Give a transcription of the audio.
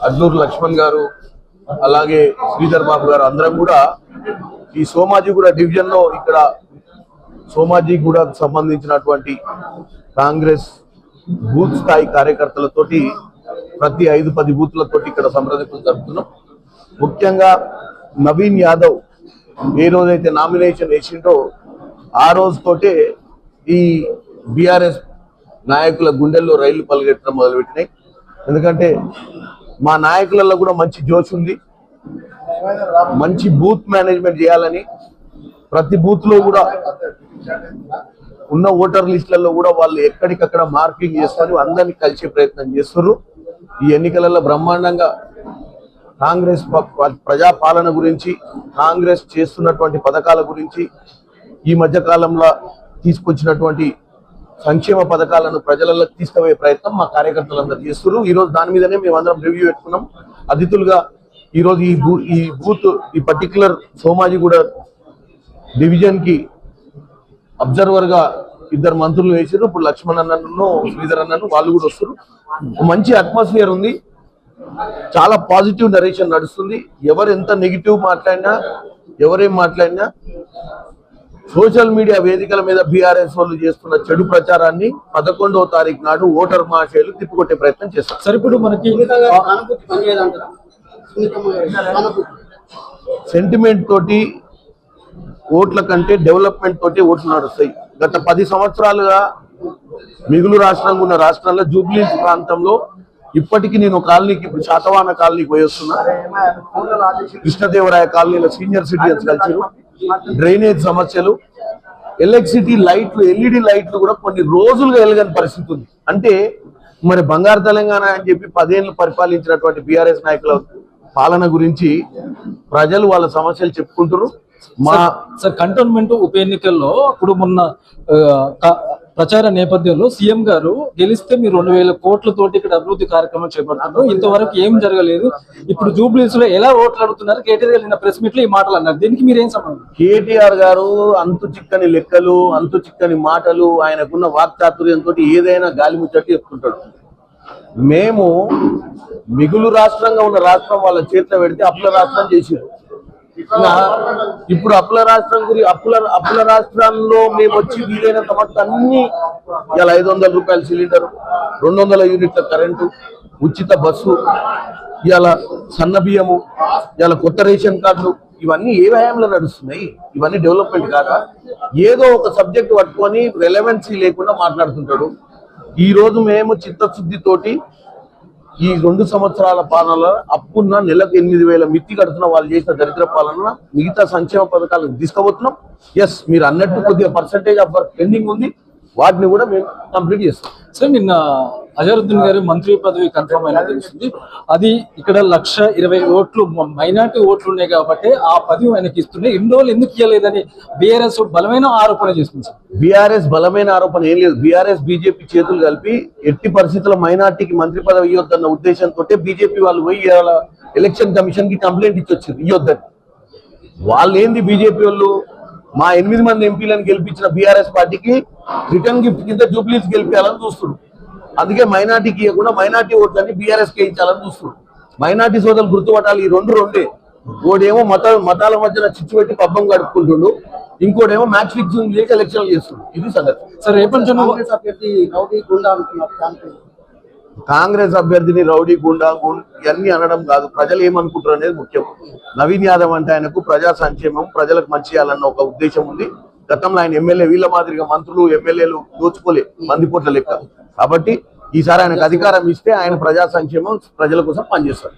అడ్లూరు లక్ష్మణ్ గారు అలాగే శ్రీధర్ బాబు గారు అందరం కూడా ఈ సోమాజిగూడ డివిజన్ లో ఇక్కడ సోమాజిగూడకు సంబంధించినటువంటి కాంగ్రెస్ బూత్ స్థాయి కార్యకర్తలతోటి ప్రతి 5-10 బూత్లతోటి ఇక్కడ సంప్రదింపులు జరుపుతున్నాం. ముఖ్యంగా నవీన్ యాదవ్ ఏ రోజైతే నామినేషన్ వేసిండో ఆ రోజుతోటే ఈ బీఆర్ఎస్ నాయకుల గుండెల్లో రైళ్లు పలుగెట్టడం మొదలుపెట్టినాయి. ఎందుకంటే మా నాయకులలో కూడా మంచి జోష్ ఉంది, మంచి బూత్ మేనేజ్మెంట్ చేయాలని ప్రతి బూత్ లో కూడా ఉన్న ఓటర్ లిస్టులలో కూడా వాళ్ళు ఎక్కడికక్కడ మార్కింగ్ చేసుకొని అందరినీ కలిసే ప్రయత్నం చేస్తున్నారు. ఈ ఎన్నికలలో బ్రహ్మాండంగా కాంగ్రెస్ ప్రజాపాలన గురించి, కాంగ్రెస్ చేస్తున్నటువంటి పథకాల గురించి, ఈ మధ్య కాలంలో తీసుకొచ్చినటువంటి సంక్షేమ పథకాలను ప్రజలకు తీసుకుపోయే ప్రయత్నం మా కార్యకర్తలందరూ చేస్తున్నారు. ఈరోజు దాని మీదనే మేమందరం రివ్యూ పెట్టుకున్నాం. అతిథులుగా ఈరోజు ఈ బూత్ ఈ పర్టికులర్ సోమాజిగూడ డివిజన్ కి అబ్జర్వర్ గా 2 మంత్రులు వేసారు. ఇప్పుడు లక్ష్మణ్ అన్నను శ్రీధర్ అన్నను వాళ్ళు కూడా వస్తారు. మంచి అట్మాస్ఫియర్ ఉంది, చాలా పాజిటివ్ నరేషన్ నడుస్తుంది. ఎవరు ఎంత నెగిటివ్ మాట్లాడినా, ఎవరేం మాట్లాడినా సోషల్ మీడియా వేదికల మీద బీఆర్ఎస్ వాళ్ళు చేస్తున్న చెడు ప్రచారాన్ని 11వ తారీఖు నాడు ఓటర్ మహాశయులు తిప్పికొట్టే ప్రయత్నం చేస్తారు. సరే, ఇప్పుడు మనకి సెంటిమెంట్ తోటి ఓట్ల కంటే డెవలప్మెంట్ తోటి ఓట్లు నడుస్తాయి. గత 10 సంవత్సరాలుగా మిగులు రాష్ట్రంగా ఉన్న రాష్ట్రాల్లో జూబ్లీహిల్స్ ప్రాంతంలో ఇప్పటికీ నేను కాలనీకి, ఇప్పుడు శాతవాహన కాలనీకి పోయి వస్తున్నా. కృష్ణదేవరాయ కాలనీలో సీనియర్ సిటిజన్స్ కలిసి డ్రైనేజ్ సమస్యలు, ఎలక్ట్రిసిటీ లైట్లు, ఎల్ఈడి లైట్లు కూడా కొన్ని రోజులుగా వెలగని పరిస్థితి ఉంది. అంటే మరి బంగారు తెలంగాణ అని చెప్పి 10 ఏళ్ళు పరిపాలించినటువంటి బీఆర్ఎస్ నాయకుల పాలన గురించి ప్రజలు వాళ్ళ సమస్యలు చెప్పుకుంటారు. సార్, కంటోన్మెంట్ ఉప ఎన్నికల్లో ఇప్పుడు మొన్న ప్రచార నేపథ్యంలో సీఎం గారు గెలిస్తే మీరు 2,000 కోట్లతోటి ఇక్కడ అభివృద్ధి కార్యక్రమం చేపడుతున్నారు, ఇంతవరకు ఏం జరగలేదు, ఇప్పుడు జూబ్లీహిల్స్ లో ఎలా ఓట్లు అడుగుతున్నారు, కేటీఆర్ గారు నిన్న ప్రెస్ మీట్ లో ఈ మాటలు అన్నారు. దీనికి మీరేం సంబంధం? కేటీఆర్ గారు అంతు చిక్కని లెక్కలు, అంతు చిక్కని మాటలు, ఆయనకున్న వాక్చాతుర్యంతో ఏదైనా గాలి ముచ్చట్టు చెప్పుకుంటాడు. మేము మిగులు రాష్ట్రంగా ఉన్న రాష్ట్రం వాళ్ళ చేతిలో పెడితే అప్పుల రాష్ట్రం చేసిరు. ఇప్పుడు అప్పుల రాష్ట్రం గురించి అప్పుల రాష్ట్రాల్లో మేము వచ్చి వీలైనంత మటుకు అన్ని ఇలా 500 రూపాయల సిలిండర్, 200 యూనిట్ల కరెంటు, ఉచిత బస్సు, ఇలా సన్న బియ్యము, ఇలా కొత్త రేషన్ కార్డులు, ఇవన్నీ ఏ వ్యాయామంలో నడుస్తున్నాయి? ఇవన్నీ డెవలప్మెంట్ కాక ఏదో ఒక సబ్జెక్ట్ పట్టుకొని రెలవెన్సీ లేకుండా మాట్లాడుతుంటాడు. ఈ రోజు మేము చిత్తశుద్ధితోటి ఈ 2 సంవత్సరాల పాలనలో అప్పున్న నెలకు 8,000 మిత్తి కడుతున్న వాళ్ళు చేసిన దరిద్ర పాలన మిగతా సంక్షేమ పథకాలను తీసుకుపోతున్నాం. ఎస్, మీరు అన్నట్టు కొద్దిగా పర్సంటేజ్ ఆఫ్ వర్క్ పెండింగ్ ఉంది, వాటిని కూడా మేము కంప్లీట్ చేస్తాం. సార్, నిన్న అజరుద్దీన్ గారు మంత్రి పదవి కన్ఫర్మ్ అయినా తెలిసింది. అది ఇక్కడ 1,20,000 ఓట్లు మైనార్టీ ఓట్లు ఉన్నాయి కాబట్టి ఆ పదవి ఆయనకి ఇస్తుండే. ఇన్ని రోజులు ఎందుకు ఇవ్వలేదని బీఆర్ఎస్ బలమైన ఆరోపణ చేస్తుంది. సార్, బీఆర్ఎస్ బలమైన ఆరోపణ ఏం లేదు. బీఆర్ఎస్ బీజేపీ చేతులు కలిపి ఎట్టి పరిస్థితుల్లో మైనార్టీకి మంత్రి పదవి ఇవ్వద్దన్న ఉద్దేశంతో బీజేపీ వాళ్ళు పోయి ఎలక్షన్ కమిషన్ కి కంప్లైంట్ ఇచ్చొచ్చారు ఇవ్వద్దని. వాళ్ళు ఏంది, బీజేపీ వాళ్ళు మా 8 మంది ఎంపీలను గెలిపించిన బీఆర్ఎస్ పార్టీకి రిటర్న్ గిఫ్ట్ కింద జూబ్లీహిల్స్ గెలిపించాలని చూస్తున్నారు. అందుకే మైనార్టీకి ఇవ్వకుండా మైనార్టీ ఓట్లన్నీ బీఆర్ఎస్ కి ఇచ్చాలని చూస్తున్నారు. మైనార్టీ సోదరులు గుర్తుపట్టాలి, ఈ రెండే. ఓడేమో మతాల మధ్యన చిచ్చు పెట్టి పబ్బం గడుపుకుంటుండు, ఇంకోటేమో మ్యాచ్ ఫిక్సింగ్ చేసి ఎలక్షన్లు చేస్తుండు. ఇది సంగతి. సార్, కాంగ్రెస్ అభ్యర్థిని రౌడీ గుండా ఇవన్నీ అనడం కాదు, ప్రజలు ఏమనుకుంటారు అనేది ముఖ్యం. నవీన్ యాదవ్ అంటే ఆయనకు ప్రజా సంక్షేమం, ప్రజలకు మంచి చేయాలన్న ఒక ఉద్దేశం ఉంది. గతంలో ఆయన ఎమ్మెల్యే వీళ్ళ మాదిరిగా మంత్రులు ఎమ్మెల్యేలు దోచుకోలే మందిపోట్ల లెక్క. కాబట్టి ఈసారి ఆయనకు అధికారం ఇస్తే ఆయన ప్రజా సంక్షేమం, ప్రజల కోసం పనిచేస్తారు.